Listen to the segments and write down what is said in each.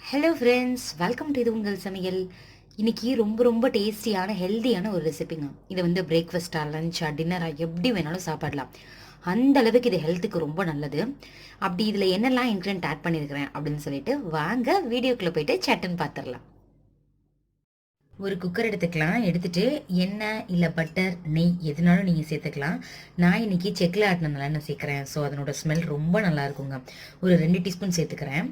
Hello friends, welcome to இது உங்கள் சமையல். இன்னைக்கு ரொம்ப ரொம்ப டேஸ்டியான ஹெல்த்தியான ஒரு ரெசிபிங்க. இதை வந்து பிரேக்ஃபாஸ்ட்டாக, லஞ்சாக, டின்னராக எப்படி வேணாலும் சாப்பிடலாம். அந்த அளவுக்கு இது ஹெல்த்துக்கு ரொம்ப நல்லது. அப்படி இதில் என்னெல்லாம் இன்க்ரீடியன்ட் ஆட் பண்ணியிருக்கிறேன் அப்படின்னு சொல்லிட்டு வாங்க வீடியோக்குள்ளே போயிட்டு சட்டுன்னு பார்த்துடலாம். ஒரு குக்கர் எடுத்துக்கலாம். எடுத்துட்டு எண்ணெய் இல்லை பட்டர், நெய் எதுனாலும் நீங்கள் சேர்த்துக்கலாம். நான் இன்னைக்கு செக்கில் ஆட்டின நல்லெண்ணெய் சேர்க்குறேன். ஸோ அதனோட ஸ்மெல் ரொம்ப நல்லா இருக்குங்க. ஒரு 2 டீஸ்பூன் சேர்த்துக்கிறேன்.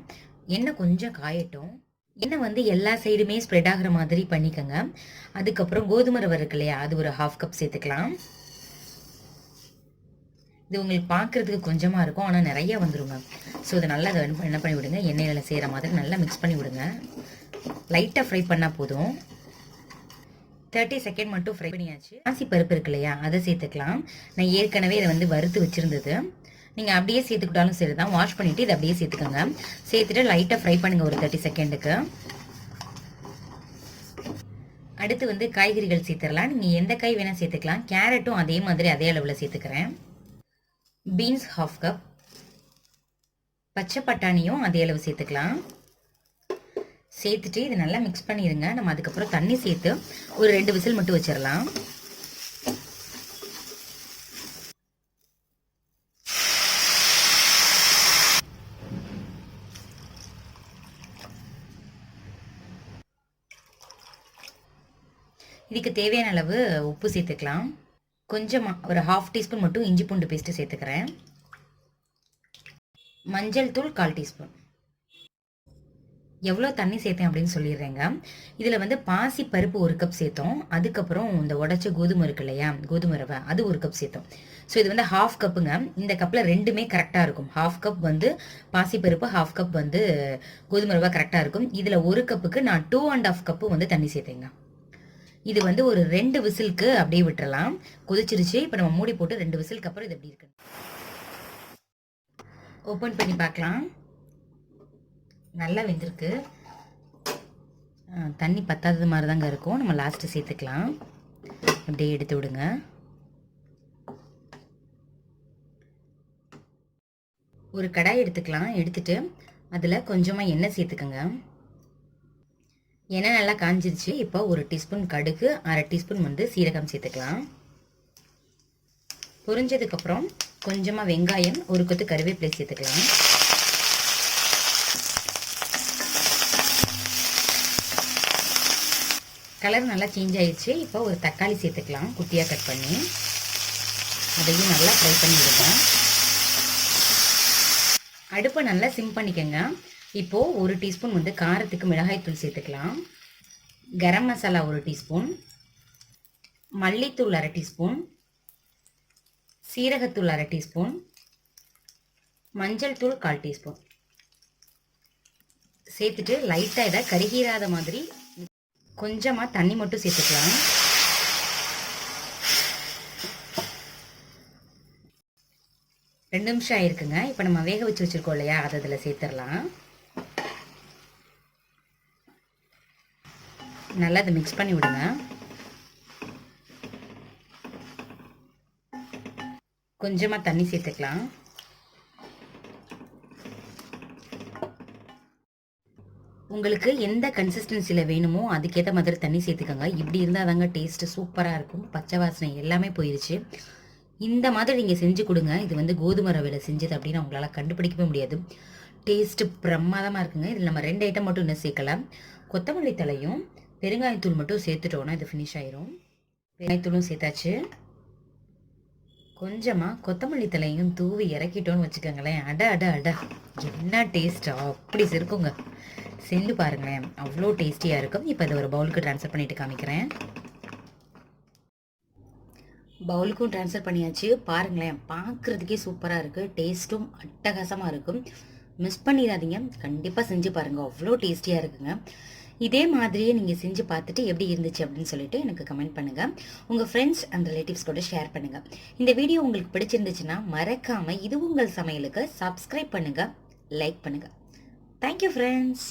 எண்ணெய் கொஞ்சம் காயட்டும். எண்ணெய் வந்து எல்லா சைடுமே ஸ்ப்ரெட் ஆகிற மாதிரி பண்ணிக்கோங்க. அதுக்கப்புறம் கோதுமை ரவை இருக்கு இல்லையா, அது ஒரு 1/2 கப் சேர்த்துக்கலாம். இது உங்களுக்கு பார்க்குறதுக்கு கொஞ்சமாக இருக்கும், ஆனால் நிறைய வந்துடுங்க. ஸோ இதை நல்லா என்ன பண்ணி விடுங்க, எண்ணெயில் செய்கிற மாதிரி நல்லா மிக்ஸ் பண்ணி விடுங்க. லைட்டாக ஃப்ரை பண்ணால் போதும். 30 செகண்ட் மட்டும் ஃப்ரை பண்ணியாச்சு. பாசி பருப்பு இருக்கு இல்லையா, அதை சேர்த்துக்கலாம். நான் ஏற்கனவே இதை வந்து வறுத்து வச்சுருந்தது. நீங்கள் அப்படியே சேர்த்துக்கிட்டாலும் சரி தான். வாஷ் பண்ணிவிட்டு இதை அப்படியே சேர்த்துக்கோங்க. சேர்த்துட்டு லைட்டாக ஃப்ரை பண்ணுங்கள் ஒரு 30 செகண்டுக்கு. அடுத்து வந்து காய்கறிகள் சேர்த்துடலாம். நீங்கள் எந்த காய் வேணால் சேர்த்துக்கலாம். கேரட்டும் அதே மாதிரி அதே அளவில் சேர்த்துக்கிறேன். Beans 1/2 cup. பச்சை பட்டாணியும் அதே அளவு சேர்த்துக்கலாம். சேர்த்துட்டு இதை நல்லா மிக்ஸ் பண்ணிடுங்க. நம்ம அதுக்கப்புறம் தண்ணி சேர்த்து ஒரு 2 விசில் மட்டும் வச்சிடலாம். இதுக்கு தேவையான அளவு உப்பு சேர்த்துக்கலாம். கொஞ்சமாக ஒரு 1/2 டீஸ்பூன் மட்டும் இஞ்சி பூண்டு பேஸ்ட்டு சேர்த்துக்கிறேன். மஞ்சள் தூள் 1/4 டீஸ்பூன். எவ்வளோ தண்ணி சேர்த்தேன் அப்படின்னு சொல்லிடுறேங்க. இதில் வந்து பாசி பருப்பு 1 கப் சேர்த்தோம். அதுக்கப்புறம் இந்த உடச்ச கோதுமை இருக்கு இல்லையா, கோதுமை ரவை, அது 1 கப் சேர்த்தோம். ஸோ இது வந்து 1/2 கப்புங்க. இந்த கப்பில் ரெண்டுமே கரெக்டாக இருக்கும். 1/2 கப் வந்து பாசி பருப்பு, 1/2 கப் வந்து கோதுமை ரவை கரெக்டாக இருக்கும். இதில் 1 கப்புக்கு நான் 2.5 கப்பு வந்து தண்ணி சேர்த்தேங்க. இது வந்து ஒரு 2 விசிலுக்கு அப்படியே விட்டுறலாம். கொதிச்சிருச்சு. இப்போ நம்ம மூடி போட்டு 2 விசிலுக்கு அப்புறம் இது எப்படி இருக்கு ஓப்பன் பண்ணி பார்க்கலாம். நல்லா வெந்திருக்கு. தண்ணி பத்தாதது மாதிரி தாங்க இருக்கும். நம்ம லாஸ்ட்டு சேர்த்துக்கலாம். அப்படியே எடுத்து விடுங்க. ஒரு கடாய் எடுத்துக்கலாம். எடுத்துட்டு அதில் கொஞ்சமாக எண்ணெய் சேர்த்துக்கோங்க. எண்ணெய் நல்லா காஞ்சிருச்சு. இப்போ 1 டீஸ்பூன் கடுகு, 1/2 டீஸ்பூன் வந்து சீரகம் சேர்த்துக்கலாம். பொரிஞ்சதுக்கப்புறம் கொஞ்சமாக வெங்காயம், 1 கொத்து கருவேப்பிலை சேர்த்துக்கலாம். கலர் நல்லா சேஞ்ச் ஆயிடுச்சு. இப்போ ஒரு தக்காளி சேர்த்துக்கலாம், குட்டியாக கட் பண்ணி. அதையும் நல்லா ஃப்ரை பண்ணி விடுங்க. அடுப்பை நல்லா சிம் பண்ணிக்கோங்க. இப்போது 1 டீஸ்பூன் வந்து காரத்துக்கு மிளகாய்த்தூள் சேர்த்துக்கலாம். கரம் மசாலா 1 டீஸ்பூன். மல்லித்தூள் 1/2 டீஸ்பூன். சீரகத்தூள் 1/2 டீஸ்பூன். மஞ்சள் தூள் 1/4 டீஸ்பூன் சேர்த்துட்டு லைட்டாக இதை கருகீராத மாதிரி கொஞ்சமாக தண்ணி மட்டும் சேர்த்துக்கலாம். ரெண்டு நிமிஷம் ஆயிருக்குங்க. இப்போ நம்ம வேக வச்சு வச்சுருக்கோம் இல்லையா, அதை அதில் சேர்த்துடலாம். நல்லா அதை மிக்ஸ் பண்ணி விடுங்க. கொஞ்சமாக தண்ணி சேர்த்துக்கலாம். உங்களுக்கு எந்த கன்சிஸ்டன்சியில் வேணுமோ அதுக்கேற்ற மாதிரி தண்ணி சேர்த்துக்கோங்க. இப்படி இருந்தால் தாங்க டேஸ்ட்டு சூப்பராக இருக்கும். பச்சை வாசனை எல்லாமே போயிடுச்சு. இந்த மாதிரி நீங்கள் செஞ்சு கொடுங்க. இது வந்து கோதுமை ரவையில் செஞ்சது அப்படின்னு உங்களால் கண்டுபிடிக்கவே முடியாது. டேஸ்ட்டு பிரமாதமாக இருக்குங்க. இதில் நம்ம 2 ஐட்டம் மட்டும் இன்னும் சேர்க்கலாம். கொத்தமல்லி தலையும் பெருங்காயத்தூள் மட்டும் சேர்த்துட்டோன்னா இது ஃபினிஷ் ஆயிரும். பெருங்காயத்தூளும் சேர்த்தாச்சு. கொஞ்சமாக கொத்தமல்லி தலையும் தூவி இறக்கிட்டோன்னு வச்சுக்கோங்களேன். அட அட அட, என்ன டேஸ்ட்டா அப்படி இருக்குங்க. செஞ்சு பாருங்களேன், அவ்வளோ டேஸ்டியாக இருக்கும். இப்போ இதை ஒரு பவுலுக்கு ட்ரான்ஸ்ஃபர் பண்ணிவிட்டு காமிக்கிறேன். பவுலுக்கும் ட்ரான்ஸ்ஃபர் பண்ணியாச்சு. பாருங்களேன், பார்க்குறதுக்கே சூப்பராக இருக்குது. டேஸ்ட்டும் அட்டகாசமாக இருக்கும். மிஸ் பண்ணிடாதீங்க, கண்டிப்பாக செஞ்சு பாருங்கள். அவ்வளோ டேஸ்டியாக இருக்குங்க. இதே மாதிரியே நீங்கள் செஞ்சு பார்த்துட்டு எப்படி இருந்துச்சு அப்படின்னு சொல்லிட்டு எனக்கு கமெண்ட் பண்ணுங்கள். உங்கள் ஃப்ரெண்ட்ஸ் அண்ட் ரிலேட்டிவ்ஸ் கூட ஷேர் பண்ணுங்கள். இந்த வீடியோ உங்களுக்கு பிடிச்சிருந்துச்சுன்னா மறக்காமல் இது உங்கள் சமையலுக்கு சப்ஸ்கிரைப் பண்ணுங்கள், லைக் பண்ணுங்கள். Thank you friends.